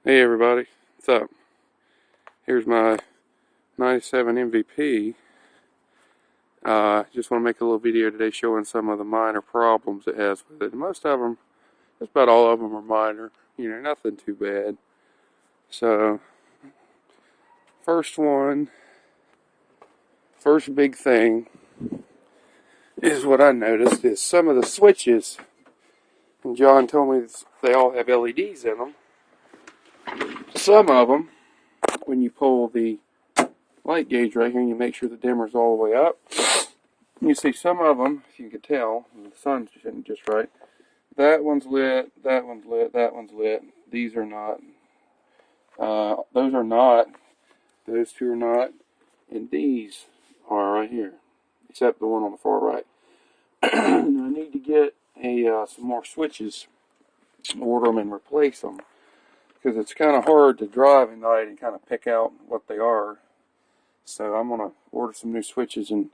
Hey everybody, what's up? Here's my 97 MVP. Just want to make a little video today showing some of the minor problems it has with it. And most of them, just about all of them are minor, nothing too bad. So, first big thing is what I noticed is some of the switches, and John told me they all have LEDs in them. Some of them, when you pull the light gauge right here and you make sure the dimmer's all the way up, you see some of them, if you can tell, the sun's just right. That one's lit, that one's lit, that one's lit. These are not. Those are not. Those two are not. And these are right here, except the one on the far right. I need to get some more switches, order them and replace them, because it's kind of hard to drive at night and kind of pick out what they are. So I'm going to order some new switches and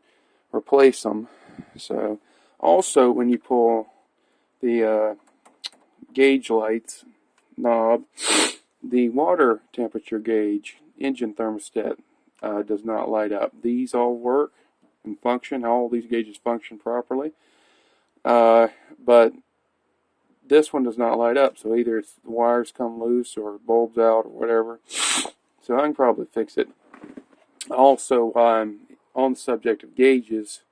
replace them. So also when you pull the gauge lights knob, the water temperature gauge engine thermostat does not light up. These all work and function. All these gauges function properly, but this one does not light up. So either it's the wires come loose or bulbs out or whatever. So I can probably fix it. Also, while I'm on the subject of gauges,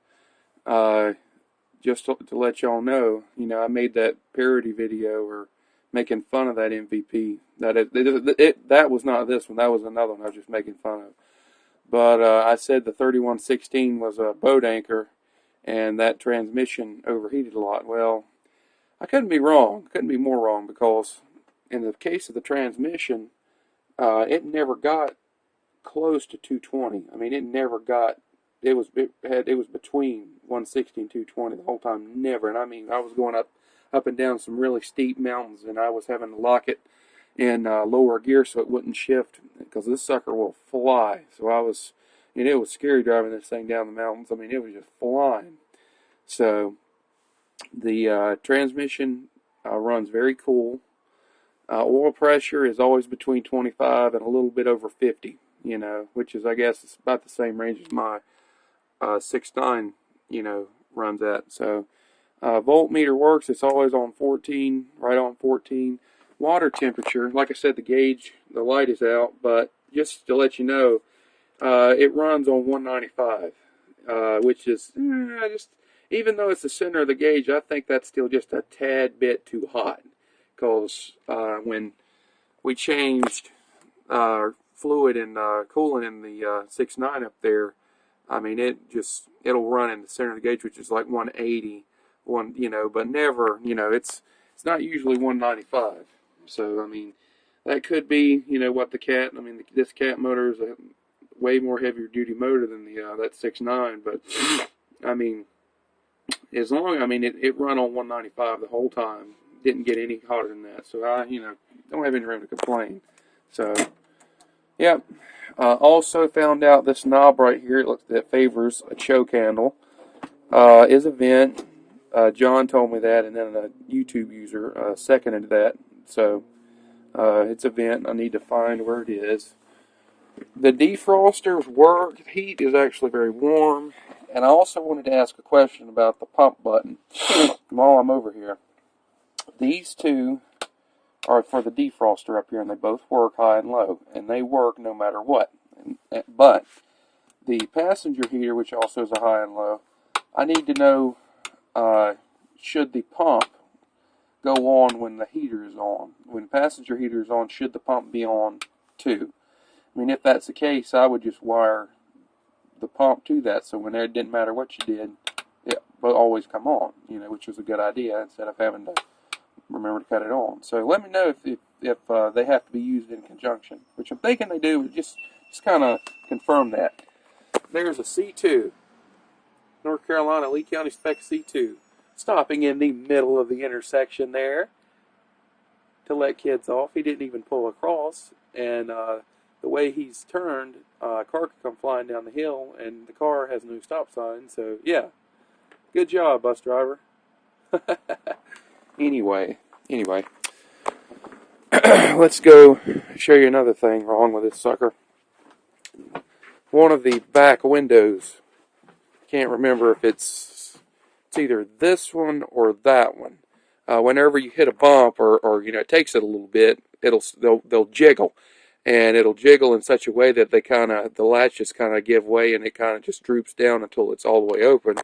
just to let y'all know, I made that parody video or making fun of that MVP. That was not this one. That was another one I was just making fun of. But I said the 3116 was a boat anchor, and that transmission overheated a lot. Well, I couldn't be wrong. Couldn't be more wrong, because in the case of the transmission, it never got close to 220. I mean, it never got. It was between 160 and 220 the whole time. Never. And I mean, I was going up and down some really steep mountains, and I was having to lock it in lower gear so it wouldn't shift, because this sucker will fly. So it was scary driving this thing down the mountains. I mean, it was just flying. So the transmission runs very cool. Oil pressure is always between 25 and a little bit over 50. Which is, I guess, it's about the same range as my 6.9, runs at. So, voltmeter works. It's always on 14, right on 14. Water temperature, like I said, the gauge, the light is out, but just to let you know, it runs on 195, which is, even though it's the center of the gauge, I think that's still just a tad bit too hot, because when we changed fluid and coolant in the 6.9 up there, I mean, it'll run in the center of the gauge, which is like 180, but never, it's not usually 195. So I mean, that could be, what this cat motor is a way more heavier duty motor than the that 6.9, but I mean, it run on 195 the whole time, didn't get any hotter than that, so I don't have any room to complain. So yep. Also found out this knob right here, that favors a choke handle, is a vent. John told me that, and then a YouTube user seconded that. So it's a vent. I need to find where it is. The defrosters work. The heat is actually very warm. And I also wanted to ask a question about the pump button while I'm over here. These two are for the defroster up here, and they both work high and low, and they work no matter what. But the passenger heater, which also is a high and low, I need to know, should the pump go on when the heater is on? When the passenger heater is on, should the pump be on too? I mean, if that's the case, I would just wire the pump to that, so when it didn't matter what you did, it would always come on, which was a good idea, instead of having to remember to cut it on. So let me know if they have to be used in conjunction, which I'm thinking they do. Just kind of confirm that. There's a C2, North Carolina, Lee County Spec C2, stopping in the middle of the intersection there to let kids off. He didn't even pull across, and the way he's turned, a car could come flying down the hill, and the car has no stop sign. So yeah, good job, bus driver. Anyway, let's go show you another thing wrong with this sucker. One of the back windows, can't remember if it's either this one or that one. Whenever you hit a bump or it takes it a little bit, they'll jiggle, and it'll jiggle in such a way that the latches kind of give way, and it kind of just droops down until it's all the way open.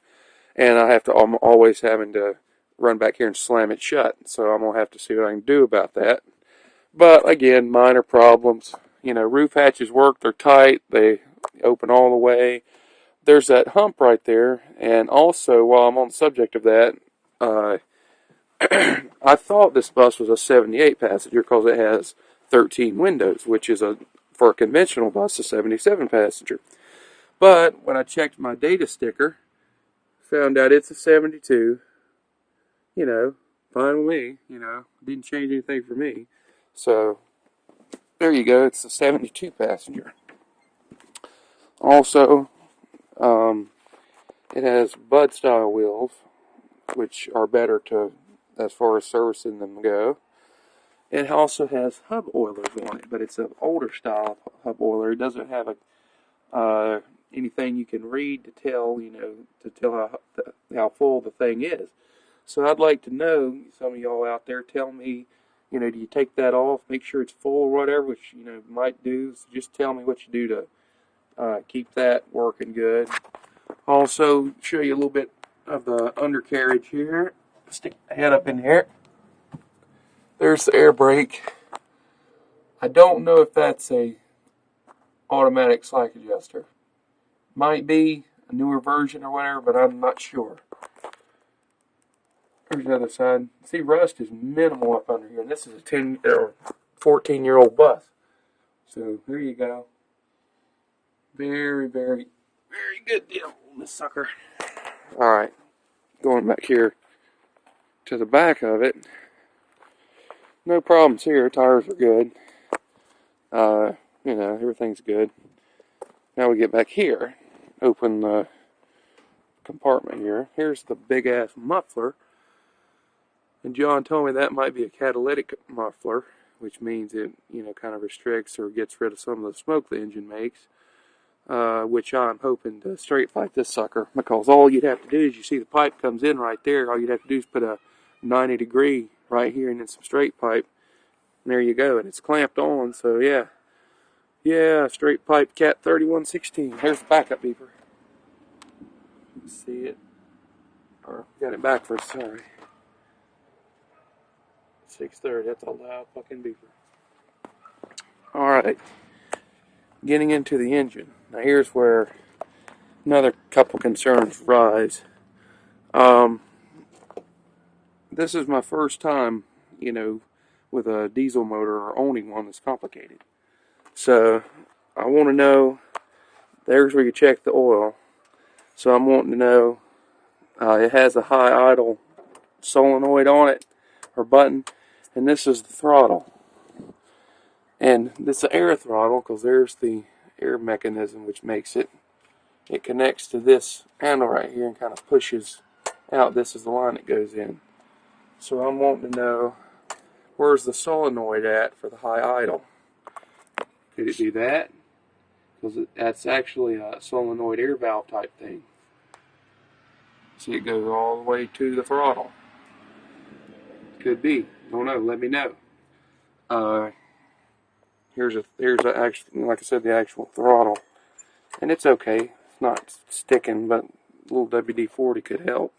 And I'm always having to run back here and slam it shut. So I'm gonna have to see what I can do about that. But again, minor problems. Roof hatches work, they're tight, they open all the way. There's that hump right there, and also, while I'm on the subject of that, I thought this bus was a 78 passenger because it has 13 windows, which is for a conventional bus, a 77 passenger. But when I checked my data sticker, found out it's a 72. Fine with me. Didn't change anything for me. So, there you go. It's a 72 passenger. Also, it has Bud style wheels, which are better as far as servicing them go. It also has hub oilers on it, but it's an older style hub oiler. It doesn't have anything you can read to tell how full the thing is. So I'd like to know, some of y'all out there, tell me, do you take that off, make sure it's full or whatever, which, might do. So just tell me what you do to keep that working good. Also, show you a little bit of the undercarriage here. Stick the head up in here. There's the air brake. I don't know if that's a automatic slack adjuster. Might be a newer version or whatever, but I'm not sure. There's the other side. See, rust is minimal up under here. And this is a 10 or 14-year-old bus. So there you go. Very, very, very good deal on this sucker. Alright, going back here to the back of it. No problems here. Tires are good. Everything's good. Now we get back here. Open the compartment here. Here's the big ass muffler. And John told me that might be a catalytic muffler, which means it, kind of restricts or gets rid of some of the smoke the engine makes. Which I'm hoping to straight pipe this sucker, because all you'd have to do is, you see the pipe comes in right there, all you'd have to do is put a 90-degree right here and then some straight pipe, and there you go, and it's clamped on. So yeah, straight pipe Cat 3116. Here's the backup beeper. See it? Or got it backwards, sorry. 630, that's a loud fucking beeper. Alright, getting into the engine. Now here's where another couple concerns rise. This is my first time, with a diesel motor or owning one that's complicated. So I want to know, there's where you check the oil. So I'm wanting to know, it has a high idle solenoid on it, or button, and this is the throttle. And this is the air throttle, because there's the air mechanism which makes it. It connects to this handle right here and kind of pushes out. This is the line that goes in. So I'm wanting to know, where's the solenoid at for the high idle? Could it be that? Because that's actually a solenoid air valve type thing. See, it goes all the way to the throttle. Could be. Don't know. Let me know. Here's actually, like I said, the actual throttle, and it's okay. It's not sticking, but a little WD-40 could help.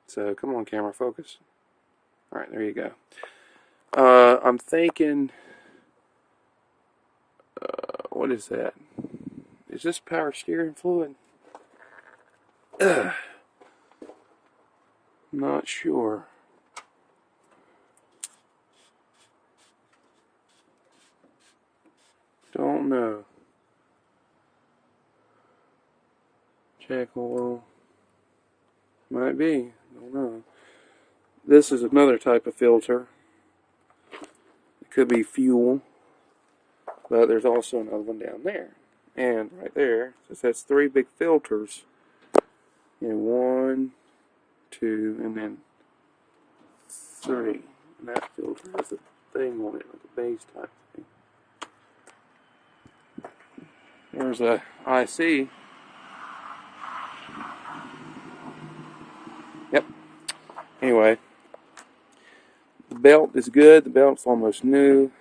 So come on, camera, focus. All right, there you go. I'm thinking, what is that? Is this power steering fluid? Not sure. Don't know. Check oil. Might be. Don't know. This is another type of filter. It could be fuel. But there's also another one down there. And right there, it has three big filters. One, two, and then three. And that filter is the thing on it, like a base type thing. There's a IC. Yep. Anyway, the belt is good. The belt's almost new.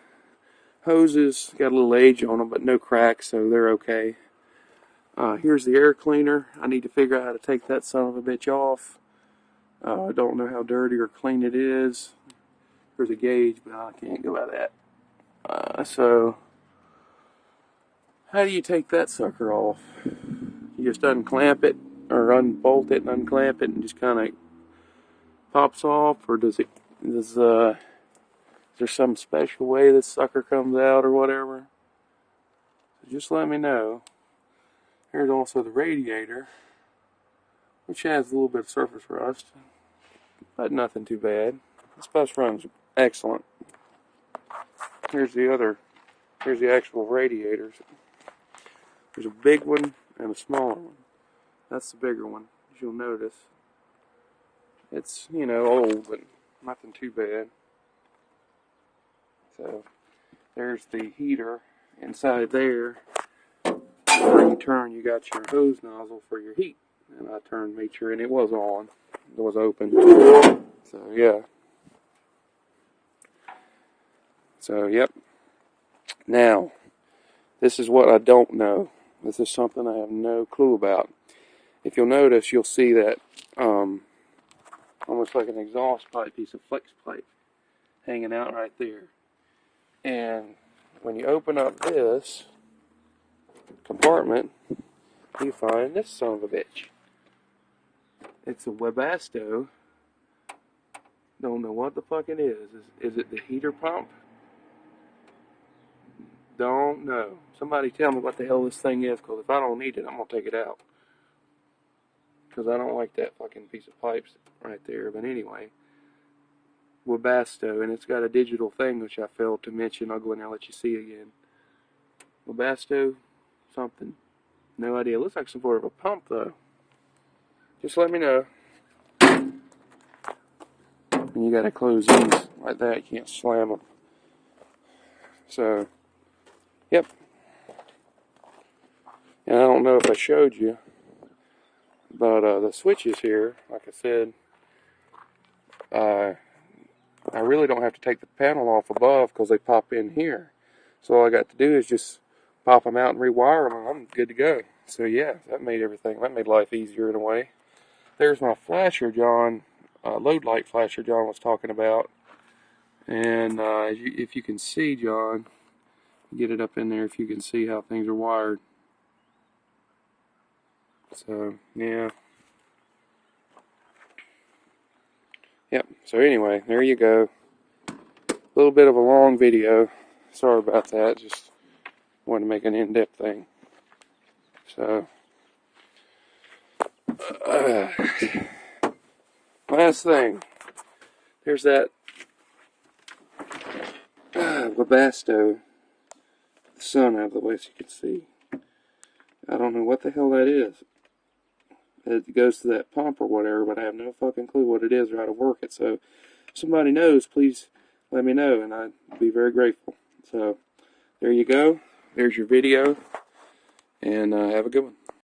Hoses got a little age on them, but no cracks, so they're okay. Here's the air cleaner. I need to figure out how to take that son of a bitch off. I don't know how dirty or clean it is. There's a gauge, but I can't go by that. So, how do you take that sucker off? You just unclamp it, or unbolt it and unclamp it, and just kind of pops off, or is there some special way this sucker comes out or whatever? So just let me know. Here's also the radiator, which has a little bit of surface rust, but nothing too bad. This bus runs excellent. Here's the actual radiators. There's a big one and a smaller one. That's the bigger one, as you'll notice. It's, old, but nothing too bad. So, there's the heater inside there. Where you turn, you got your hose nozzle for your heat. And I made sure, and it was on. It was open. So, yeah. So, yep. Now, this is what I don't know. This is something I have no clue about. If you'll notice, you'll see that almost like an exhaust pipe, piece of flex pipe hanging out right there. And when you open up this compartment, you find this son of a bitch. It's a Webasto. Don't know what the fuck it is. Is it the heater pump? Don't know. Somebody tell me what the hell this thing is, because if I don't need it, I'm going to take it out. Because I don't like that fucking piece of pipes right there. But anyway, Webasto, and it's got a digital thing, which I failed to mention. I'll go in there and let you see again. Webasto something. No idea. It looks like some sort of a pump, though. Just let me know. And you got to close these like that. You can't slam them. So, yep. And I don't know if I showed you, but the switches here, like I said, I really don't have to take the panel off above because they pop in here. So all I got to do is just pop them out and rewire them, and I'm good to go. So yeah, that made life easier in a way. There's my flasher, John, load light flasher John was talking about. And if you can see, John, get it up in there if you can see how things are wired. So, yeah. Yep, so anyway, there you go. A little bit of a long video. Sorry about that, just wanted to make an in-depth thing. So, last thing. There's that Webasto. The sun out of the way so you can see. I don't know what the hell that is. It goes to that pump or whatever, but I have no fucking clue what it is or how to work it. So, if somebody knows, please let me know, and I'd be very grateful. So, there you go. There's your video, and have a good one.